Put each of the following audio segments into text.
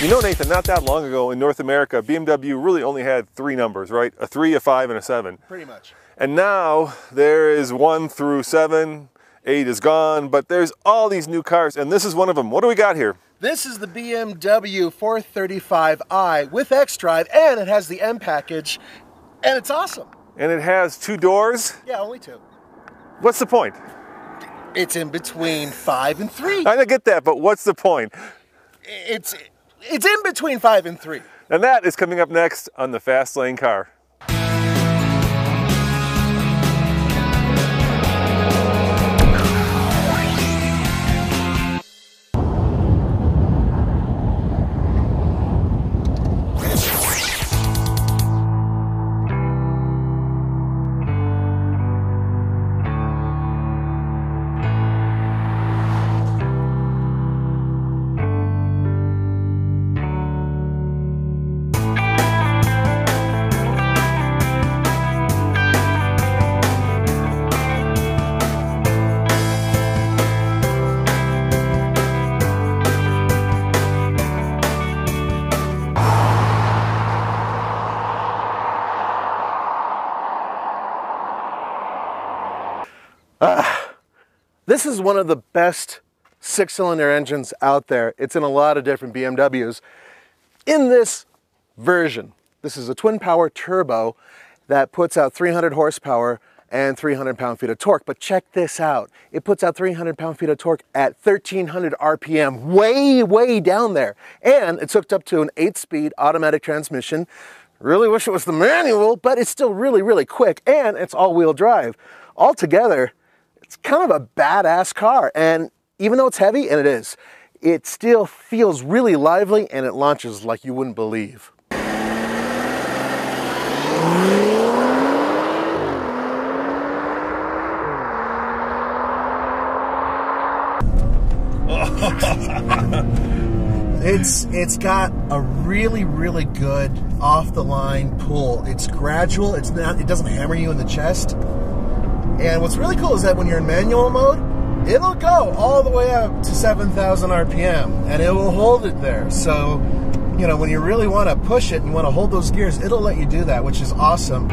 You know, Nathan, not that long ago in North America, BMW really only had 3 numbers, right? A 3, a 5, and a 7. Pretty much. And now there is 1 through 7, 8 is gone, but there's all these new cars, and this is one of them. What do we got here? This is the BMW 435i with xDrive, and it has the M package, and it's awesome. And it has 2 doors? Yeah, only 2. What's the point? It's in between 5 and 3. I don't get that, but what's the point? It's in between 5 and 3. And that is coming up next on the Fast Lane Car. This is one of the best 6-cylinder engines out there. It's in a lot of different BMWs. In this version, this is a twin power turbo that puts out 300 horsepower and 300 pound-feet of torque. But check this out. It puts out 300 pound-feet of torque at 1,300 RPM, way down there. And it's hooked up to an 8-speed automatic transmission. Really wish it was the manual, but it's still really quick, and it's all-wheel drive. Altogether, it's kind of a badass car, and even though it's heavy, and it still feels really lively, and it launches like you wouldn't believe. It's got a really good off-the-line pull. It's gradual. It doesn't hammer you in the chest. And what's really cool is that when you're in manual mode, it'll go all the way up to 7,000 RPM, and it will hold it there. So, you know, when you really want to push it and want to hold those gears, it'll let you do that, which is awesome.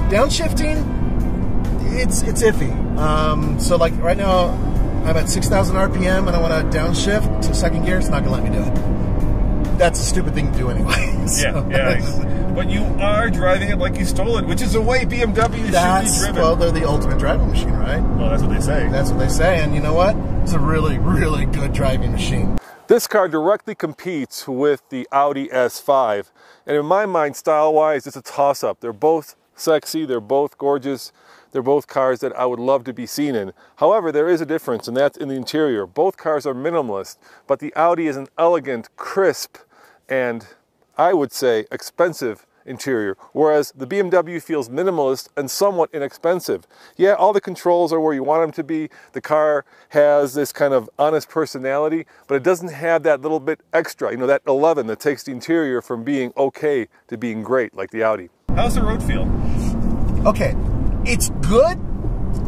Downshifting, it's iffy. So like right now, I'm at 6,000 RPM and I want to downshift to second gear. It's not going to let me do it. That's a stupid thing to do anyway. So. Yeah. But you are driving it like you stole it, which is the way BMW should be driven. Well, they're the ultimate driving machine, right? Well, that's what they say. That's what they say, and you know what? It's a really good driving machine. This car directly competes with the Audi S5, and in my mind, style-wise, it's a toss-up. They're both sexy, they're both gorgeous, they're both cars that I would love to be seen in. However, there is a difference, and that's in the interior. Both cars are minimalist, but the Audi is an elegant, crisp, and I would say expensive interior, whereas the BMW feels minimalist and somewhat inexpensive. Yeah, all the controls are where you want them to be. The car has this kind of honest personality, but it doesn't have that little bit extra, you know, that 11 that takes the interior from being okay to being great, like the Audi. How's the road feel? Okay, it's good.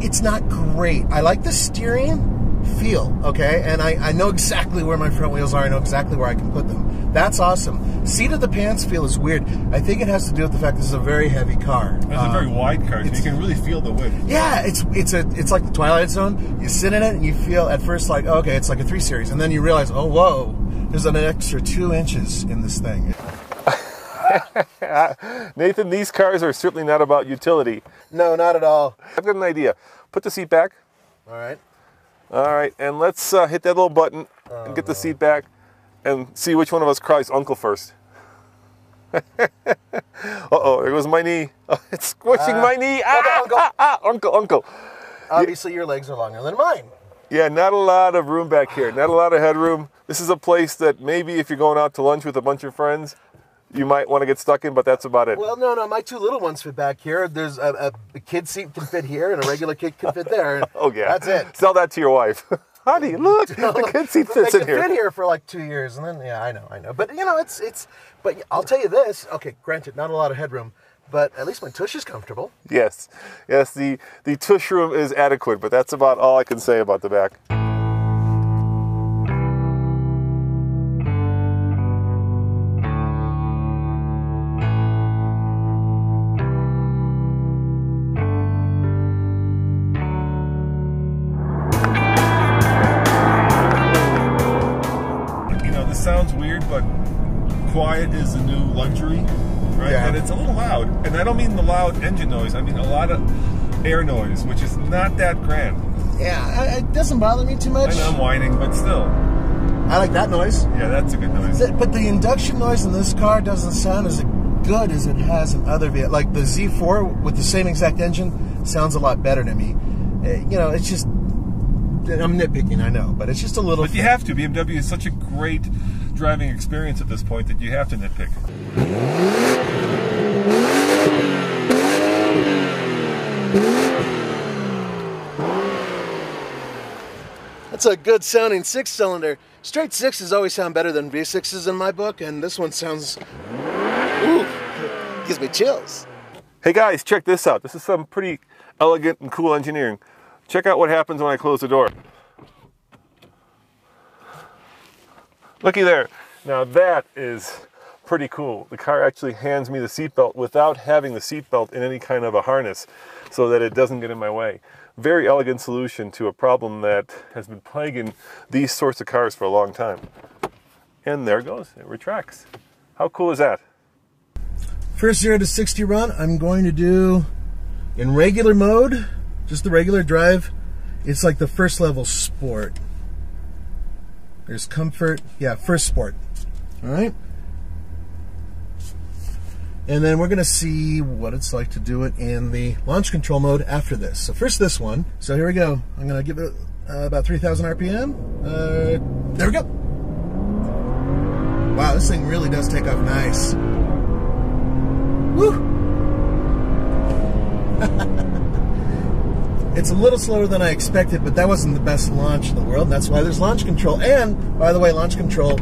It's not great. I like the steering feel, okay? And I know exactly where my front wheels are. I know exactly where I can put them. That's awesome. Seat of the pants feel is weird. I think it has to do with the fact this is a very heavy car. It's a very wide car, so you can really feel the width. Yeah, it's like the Twilight Zone. You sit in it and you feel at first like, okay, it's like a 3 Series. And then you realize, oh, whoa, there's an extra 2 inches in this thing. Nathan, these cars are certainly not about utility. No, not at all. I've got an idea. Put the seat back. All right. All right, and let's hit that little button and get the seat back and see which one of us cries uncle first. Uh-oh, there goes my knee. Oh, it's squishing my knee. Uncle. Obviously, your legs are longer than mine. Yeah, not a lot of room back here. Not a lot of headroom. This is a place that maybe if you're going out to lunch with a bunch of friends, you might want to get stuck in, but that's about it. Well, no, my 2 little ones fit back here. There's a kid seat can fit here, and a regular kid can fit there. Oh, yeah. That's it. Sell that to your wife. Honey, look, the kid seat fits in here. They can fit here for like 2 years, and then yeah, I know. But you know, But I'll tell you this. Okay, granted, not a lot of headroom, but at least my tush is comfortable. Yes, the tush room is adequate, but that's about all I can say about the back. Sounds weird, but quiet is the new luxury, right? Yeah. And it's a little loud. And I don't mean the loud engine noise. I mean a lot of air noise, which is not that grand. Yeah, it doesn't bother me too much. I know I'm whining, but still. I like that noise. Yeah, that's a good noise. But the induction noise in this car doesn't sound as good as it has in other vehicles. Like the Z4 with the same exact engine sounds a lot better to me. You know, it's just... I'm nitpicking, I know, but it's just a little... But you have to. BMW is such a great driving experience at this point that you have to nitpick. That's a good sounding 6-cylinder. Straight 6s always sound better than V6s in my book, and this one sounds... Ooh, gives me chills. Hey guys, check this out. This is some pretty elegant and cool engineering. Check out what happens when I close the door. Looky there. Now that is pretty cool. The car actually hands me the seatbelt without having the seatbelt in any kind of a harness so that it doesn't get in my way. Very elegant solution to a problem that has been plaguing these sorts of cars for a long time. And there it goes. It retracts. How cool is that? First 0 to 60 run, I'm going to do in regular mode. Just the regular drive. It's like the first level sport. There's comfort. Yeah, first sport. All right. And then we're going to see what it's like to do it in the launch control mode after this. So first this one. So here we go. I'm going to give it about 3,000 RPM. There we go. Wow, this thing really does take off nice. Woo! It's a little slower than I expected, but that wasn't the best launch in the world. That's why there's launch control. And, by the way, launch control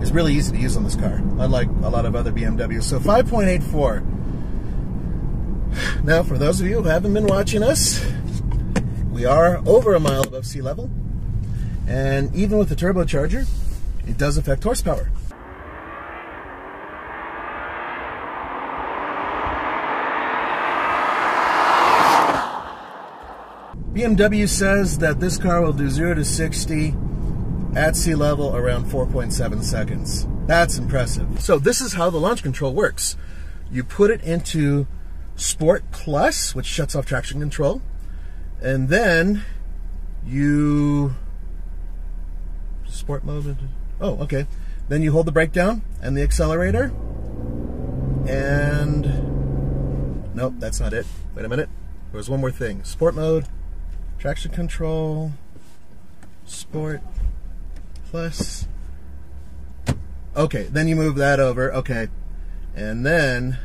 is really easy to use on this car, unlike a lot of other BMWs. So 5.84. Now, for those of you who haven't been watching us, we are over a mile above sea level. And even with the turbocharger, it does affect horsepower. BMW says that this car will do 0 to 60 at sea level around 4.7 seconds. That's impressive. So this is how the launch control works. You put it into Sport Plus, which shuts off traction control, and then you... Sport mode? Oh, okay. Then you hold the brake down and the accelerator, and... Nope, that's not it. Wait a minute. There was one more thing. Sport mode, traction control, Sport Plus. Okay, then you move that over. Okay, and then...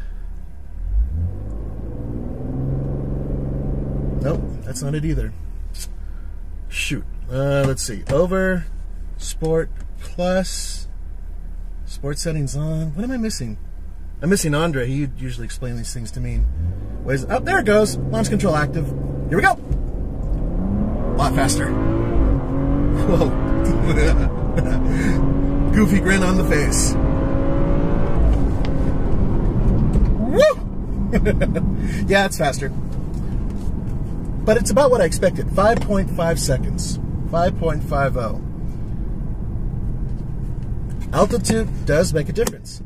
Nope, that's not it either. Shoot. Let's see. Over, Sport Plus, Sport settings on. What am I missing? I'm missing Andre. He usually explains these things to me. Where's... Oh, there it goes. Launch control active. Here we go. A lot faster. Whoa. Goofy grin on the face. Woo! Yeah, it's faster. But it's about what I expected. 5.5 seconds. 5.50. Altitude does make a difference.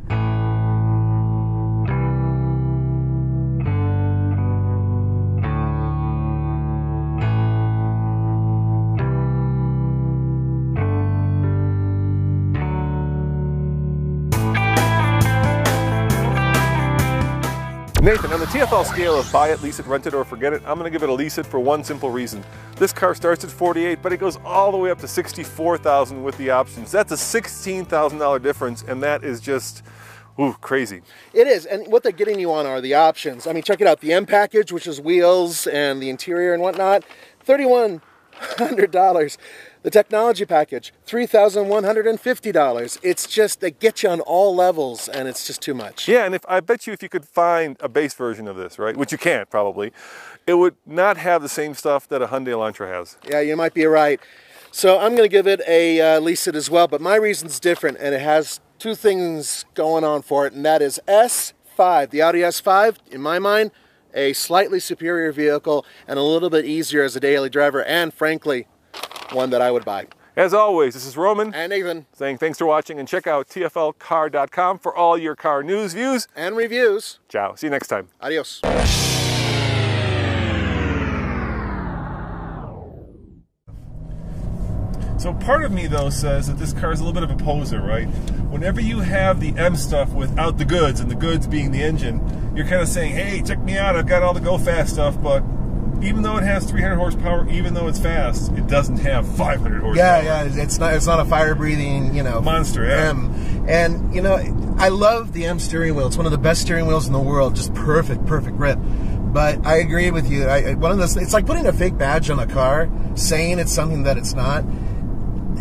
Nathan, on the TFL scale of buy it, lease it, rent it, or forget it, I'm going to give it a lease it for one simple reason. This car starts at 48, but it goes all the way up to 64,000 with the options. That's a $16,000 difference, and that is just, ooh, crazy. It is, and what they're getting you on are the options. I mean, check it out, the M package, which is wheels and the interior and whatnot, $3,100. The technology package, $3,150. It's just, they get you on all levels, and it's just too much. Yeah, and I bet you if you could find a base version of this, right, which you can't probably, it would not have the same stuff that a Hyundai Elantra has. Yeah, you might be right. So I'm going to give it a lease it as well, but my reason's different, and it has two things going on for it, and that is S5, the Audi S5, in my mind, a slightly superior vehicle and a little bit easier as a daily driver, and frankly, one that I would buy. As always, this is Roman and Nathan saying thanks for watching, and check out tflcar.com for all your car news, views, and reviews. Ciao. See you next time. Adios. So part of me, though, says that this car is a little bit of a poser, right? Whenever you have the M stuff without the goods, and the goods being the engine, you're kind of saying, hey, check me out, I've got all the go-fast stuff, but even though it has 300 horsepower, even though it's fast, it doesn't have 500 horsepower. Yeah, it's not a fire-breathing, monster, yeah. M. And, I love the M steering wheel. It's one of the best steering wheels in the world. Just perfect grip. But I agree with you. It's like putting a fake badge on a car, saying it's something that it's not.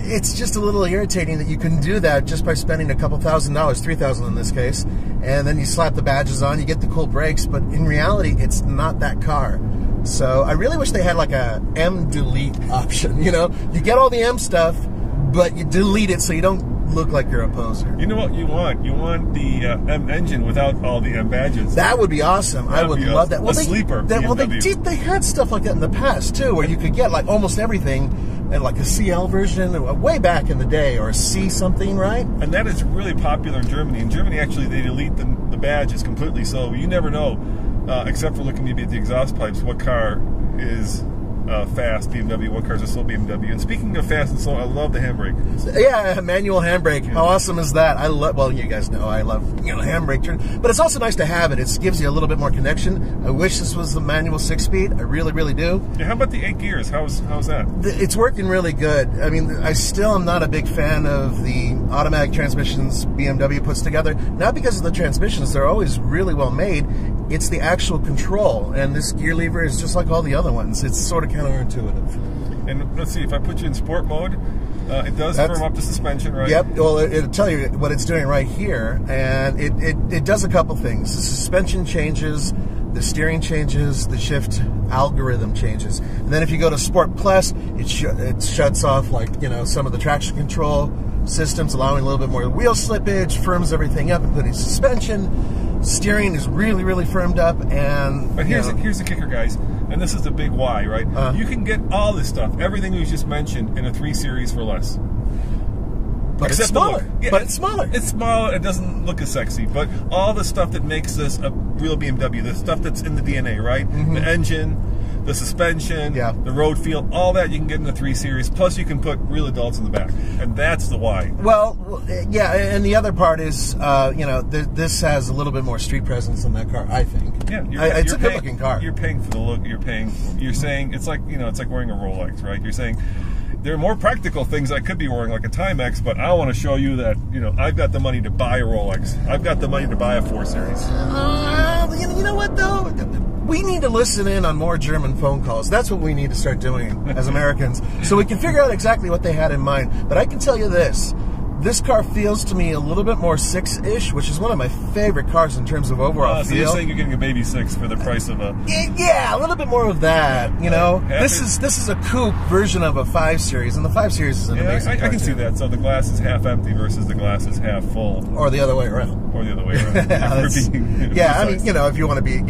It's just a little irritating that you can do that just by spending a couple $1,000, $3,000 in this case, and then you slap the badges on, you get the cool brakes, but in reality, it's not that car. So I really wish they had like a M delete option, You get all the M stuff, but you delete it so you don't look like you're a poser. You know what you want? You want the M engine without all the M badges. That would be awesome. I would love that. Well, sleeper. They had stuff like that in the past too, where you could get like almost everything, and like a CL version way back in the day, or a C something, right? And that is really popular in Germany. In Germany, actually, they delete the badges completely, so you never know, except for looking maybe at the exhaust pipes, what car is fast BMW, what cars are slow BMW. And speaking of fast and slow, I love the handbrake. Yeah, manual handbrake. How awesome is that? Well, you guys know I love handbrake turn, but it's also nice to have it. It gives you a little bit more connection. I wish this was the manual 6-speed. I really do. Yeah, how about the 8 gears? How's that? It's working really good. I mean, I still am not a big fan of the automatic transmissions BMW puts together. Not because of the transmissions, they're always really well made. It's the actual control, and this gear lever is just like all the other ones. It's sort of counterintuitive. And let's see, if I put you in sport mode, it does firm up the suspension, right? Yep. Well, it'll tell you what it's doing right here, and it does a couple things. The suspension changes, the steering changes, the shift algorithm changes, and then if you go to Sport Plus, it shuts off like some of the traction control systems, allowing a little bit more wheel slippage, firms everything up, including suspension. Steering is really firmed up, and but here's the kicker, guys, and this is the big why, right? You can get all this stuff, everything we just mentioned, in a 3 Series for less. But it's smaller. Yeah, but it's smaller. It's smaller. It doesn't look as sexy, but all the stuff that makes this a real BMW, the stuff that's in the DNA, right? The engine, the suspension, the road feel, all that you can get in the 3 Series. Plus, you can put real adults in the back, and that's the why. Well, yeah, and the other part is, this has a little bit more street presence than that car, I think. Yeah, it's a good-looking car. You're paying for the look. You're saying it's like wearing a Rolex, right? You're saying there are more practical things I could be wearing, like a Timex, but I want to show you that I've got the money to buy a Rolex. I've got the money to buy a 4 Series. You know what though? We need to listen in on more German phone calls. That's what we need to start doing as Americans, so we can figure out exactly what they had in mind. But I can tell you this. This car feels to me a little bit more 6-ish, which is one of my favorite cars in terms of overall so feel. you're saying you're getting a baby 6 for the price of a... Yeah, a little bit more of that, This is a coupe version of a 5 Series, and the 5 Series is an amazing car. I can see that. So the glass is half empty versus the glass is half full. Or the other way around. Or the other way around. I mean, if you want to be...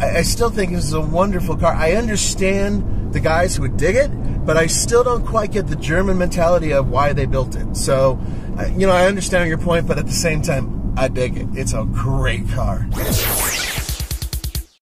I still think this is a wonderful car. I understand the guys who would dig it, but I still don't quite get the German mentality of why they built it. So, I understand your point, but at the same time, I dig it. It's a great car.